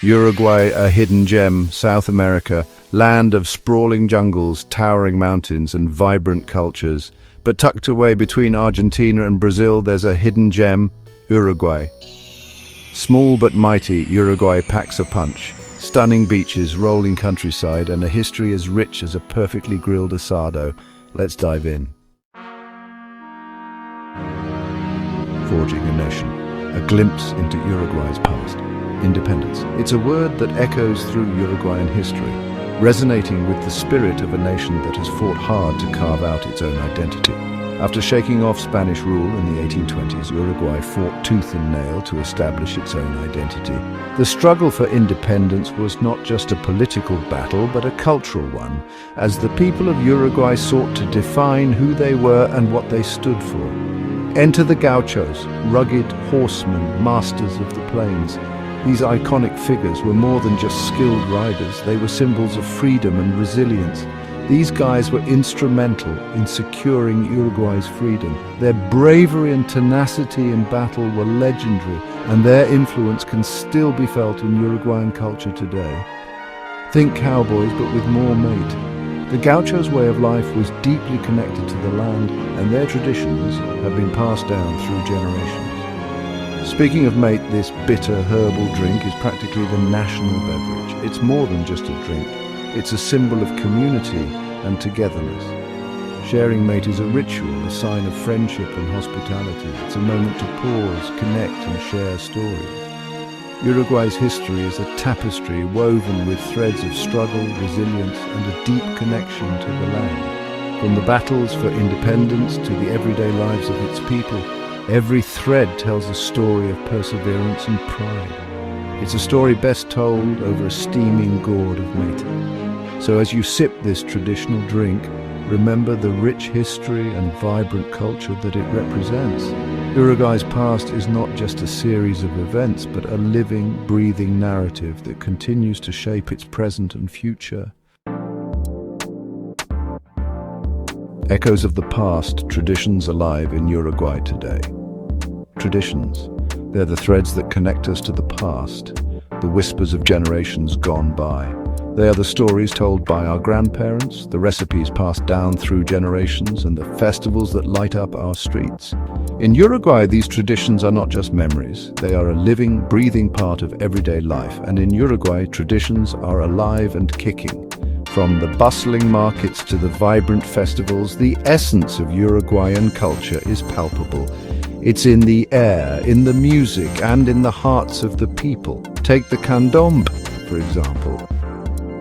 Uruguay, a hidden gem, South America, land of sprawling jungles, towering mountains and vibrant cultures. But tucked away between Argentina and Brazil, there's a hidden gem, Uruguay. Small but mighty, Uruguay packs a punch. Stunning beaches, rolling countryside, and a history as rich as a perfectly grilled asado. Let's dive in. Forging a nation. A glimpse into Uruguay's past. Independence. It's a word that echoes through Uruguayan history, resonating with the spirit of a nation that has fought hard to carve out its own identity. After shaking off Spanish rule in the 1820s, Uruguay fought tooth and nail to establish its own identity. The struggle for independence was not just a political battle, but a cultural one, as the people of Uruguay sought to define who they were and what they stood for. Enter the gauchos, rugged horsemen, masters of the plains. These iconic figures were more than just skilled riders, they were symbols of freedom and resilience. These guys were instrumental in securing Uruguay's freedom. Their bravery and tenacity in battle were legendary, and their influence can still be felt in Uruguayan culture today. Think cowboys, but with more mate. The gauchos' way of life was deeply connected to the land, and their traditions have been passed down through generations. Speaking of mate, this bitter herbal drink is practically the national beverage. It's more than just a drink. It's a symbol of community and togetherness. Sharing mate is a ritual, a sign of friendship and hospitality. It's a moment to pause, connect and share stories. Uruguay's history is a tapestry woven with threads of struggle, resilience and a deep connection to the land. From the battles for independence to the everyday lives of its people, every thread tells a story of perseverance and pride. It's a story best told over a steaming gourd of mate. So as you sip this traditional drink, remember the rich history and vibrant culture that it represents. Uruguay's past is not just a series of events, but a living, breathing narrative that continues to shape its present and future. Echoes of the past, traditions alive in Uruguay today. Traditions. They're the threads that connect us to the past, the whispers of generations gone by. They are the stories told by our grandparents, the recipes passed down through generations, and the festivals that light up our streets. In Uruguay, these traditions are not just memories. They are a living, breathing part of everyday life. And in Uruguay, traditions are alive and kicking. From the bustling markets to the vibrant festivals, the essence of Uruguayan culture is palpable. It's in the air, in the music, and in the hearts of the people. Take the candombe, for example.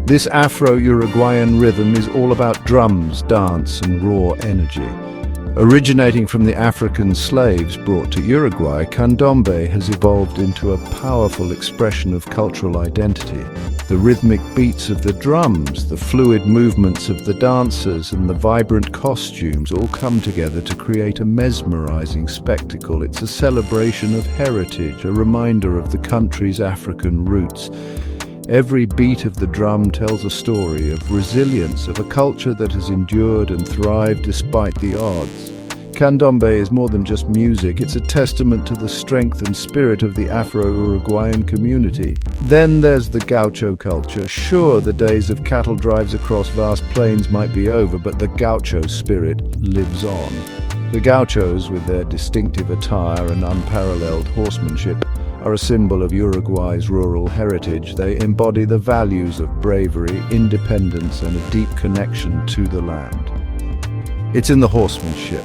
This Afro-Uruguayan rhythm is all about drums, dance, and raw energy. Originating from the African slaves brought to Uruguay, candombe has evolved into a powerful expression of cultural identity. The rhythmic beats of the drums, the fluid movements of the dancers, and the vibrant costumes all come together to create a mesmerizing spectacle. It's a celebration of heritage, a reminder of the country's African roots. Every beat of the drum tells a story of resilience, of a culture that has endured and thrived despite the odds. Candombe is more than just music, it's a testament to the strength and spirit of the Afro-Uruguayan community. Then there's the gaucho culture. Sure, the days of cattle drives across vast plains might be over, but the gaucho spirit lives on. The gauchos, with their distinctive attire and unparalleled horsemanship, are a symbol of Uruguay's rural heritage. They embody the values of bravery, independence, and a deep connection to the land. It's in the horsemanship,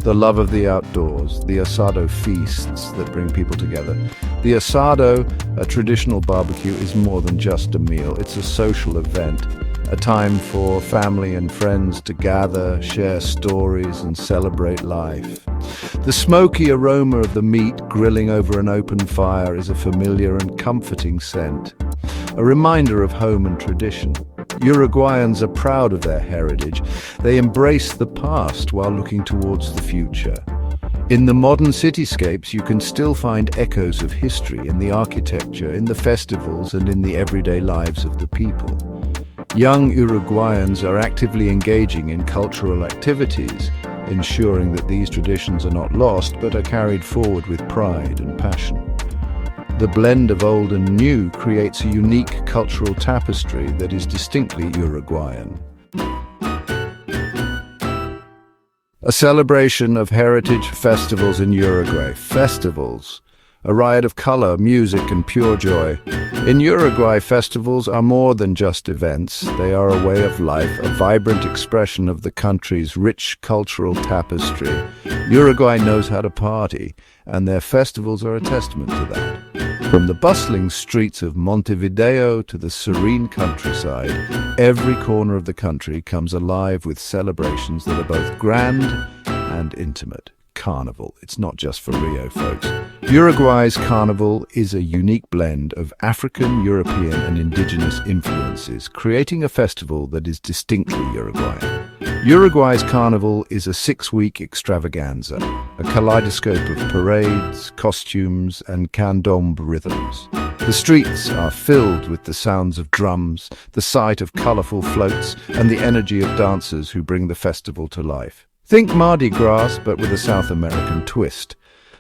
the love of the outdoors, the asado feasts that bring people together. The asado, a traditional barbecue, is more than just a meal. It's a social event, a time for family and friends to gather, share stories, and celebrate life. The smoky aroma of the meat grilling over an open fire is a familiar and comforting scent, a reminder of home and tradition. Uruguayans are proud of their heritage. They embrace the past while looking towards the future. In the modern cityscapes, you can still find echoes of history in the architecture, in the festivals, and in the everyday lives of the people. Young Uruguayans are actively engaging in cultural activities, ensuring that these traditions are not lost but are carried forward with pride and passion. The blend of old and new creates a unique cultural tapestry that is distinctly Uruguayan. A celebration of heritage festivals in Uruguay. Festivals, a riot of color, music, and pure joy. In Uruguay, festivals are more than just events. They are a way of life, a vibrant expression of the country's rich cultural tapestry. Uruguay knows how to party, and their festivals are a testament to that. From the bustling streets of Montevideo to the serene countryside, every corner of the country comes alive with celebrations that are both grand and intimate. Carnival. It's not just for Rio, folks. Uruguay's carnival is a unique blend of African, European, and indigenous influences, creating a festival that is distinctly Uruguayan. Uruguay's carnival is a 6-week extravaganza, a kaleidoscope of parades, costumes, and candombe rhythms. The streets are filled with the sounds of drums, the sight of colorful floats, and the energy of dancers who bring the festival to life. Think Mardi Gras, but with a South American twist.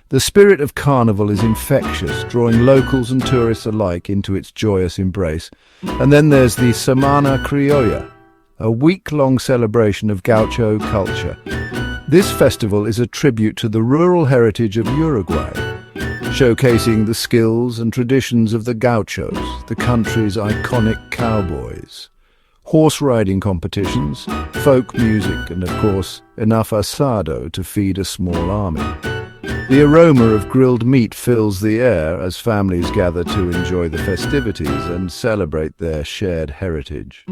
The spirit of carnival is infectious, drawing locals and tourists alike into its joyous embrace. And then there's the Semana Criolla, a week-long celebration of gaucho culture. This festival is a tribute to the rural heritage of Uruguay, showcasing the skills and traditions of the gauchos, the country's iconic cowboys. Horse riding competitions, folk music, and of course, enough asado to feed a small army. The aroma of grilled meat fills the air as families gather to enjoy the festivities and celebrate their shared heritage.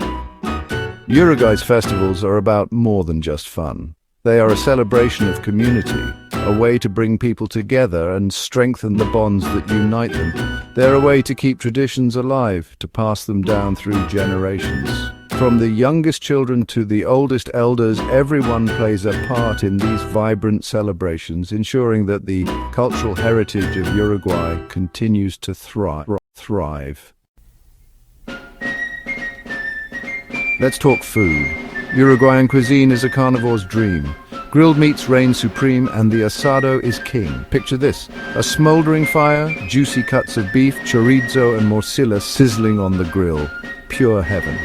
Uruguay's festivals are about more than just fun. They are a celebration of community, a way to bring people together and strengthen the bonds that unite them. They're a way to keep traditions alive, to pass them down through generations. From the youngest children to the oldest elders, everyone plays a part in these vibrant celebrations, ensuring that the cultural heritage of Uruguay continues to thrive. Let's talk food. Uruguayan cuisine is a carnivore's dream. Grilled meats reign supreme and the asado is king. Picture this, a smoldering fire, juicy cuts of beef, chorizo and morcilla sizzling on the grill. Pure heaven.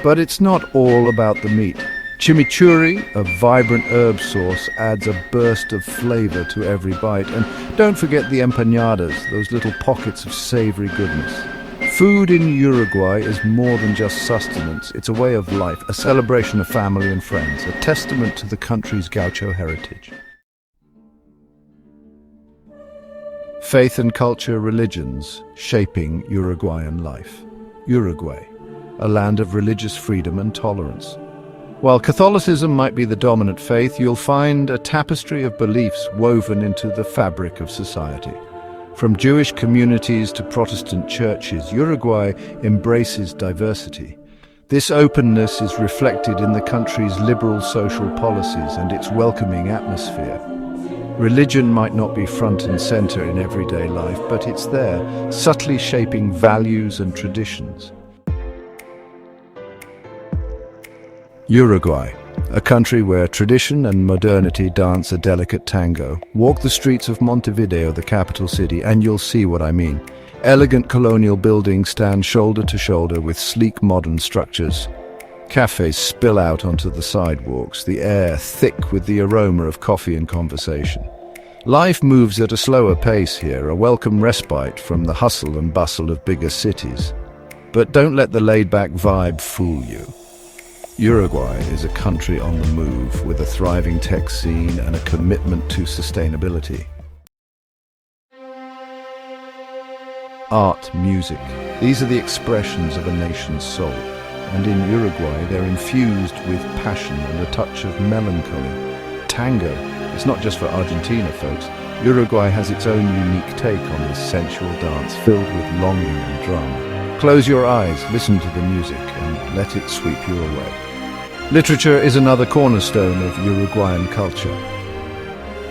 But it's not all about the meat. Chimichurri, a vibrant herb sauce, adds a burst of flavor to every bite. And don't forget the empanadas, those little pockets of savory goodness. Food in Uruguay is more than just sustenance. It's a way of life, a celebration of family and friends, a testament to the country's gaucho heritage. Faith and culture, religions shaping Uruguayan life. Uruguay, a land of religious freedom and tolerance. While Catholicism might be the dominant faith, you'll find a tapestry of beliefs woven into the fabric of society. From Jewish communities to Protestant churches, Uruguay embraces diversity. This openness is reflected in the country's liberal social policies and its welcoming atmosphere. Religion might not be front and center in everyday life, but it's there, subtly shaping values and traditions. Uruguay, a country where tradition and modernity dance a delicate tango. Walk the streets of Montevideo, the capital city, and you'll see what I mean. Elegant colonial buildings stand shoulder to shoulder with sleek modern structures. Cafes spill out onto the sidewalks, the air thick with the aroma of coffee and conversation. Life moves at a slower pace here, a welcome respite from the hustle and bustle of bigger cities. But don't let the laid-back vibe fool you. Uruguay is a country on the move with a thriving tech scene and a commitment to sustainability. Art, music, these are the expressions of a nation's soul. And in Uruguay, they're infused with passion and a touch of melancholy. Tango, it's not just for Argentina, folks. Uruguay has its own unique take on this sensual dance filled with longing and drama. Close your eyes, listen to the music, and let it sweep you away. Literature is another cornerstone of Uruguayan culture.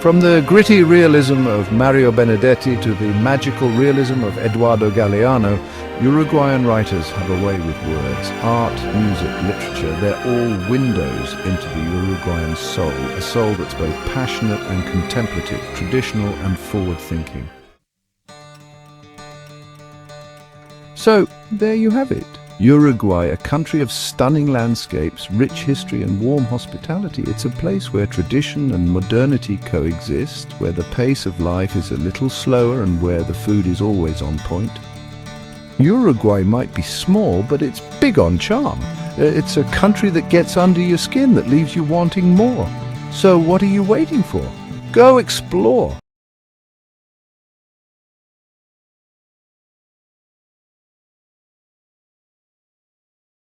From the gritty realism of Mario Benedetti to the magical realism of Eduardo Galeano, Uruguayan writers have a way with words. Art, music, literature, they're all windows into the Uruguayan soul, a soul that's both passionate and contemplative, traditional and forward-thinking. So, there you have it. Uruguay, a country of stunning landscapes, rich history and warm hospitality. It's a place where tradition and modernity coexist, where the pace of life is a little slower and where the food is always on point. Uruguay might be small, but it's big on charm. It's a country that gets under your skin, that leaves you wanting more. So what are you waiting for? Go explore!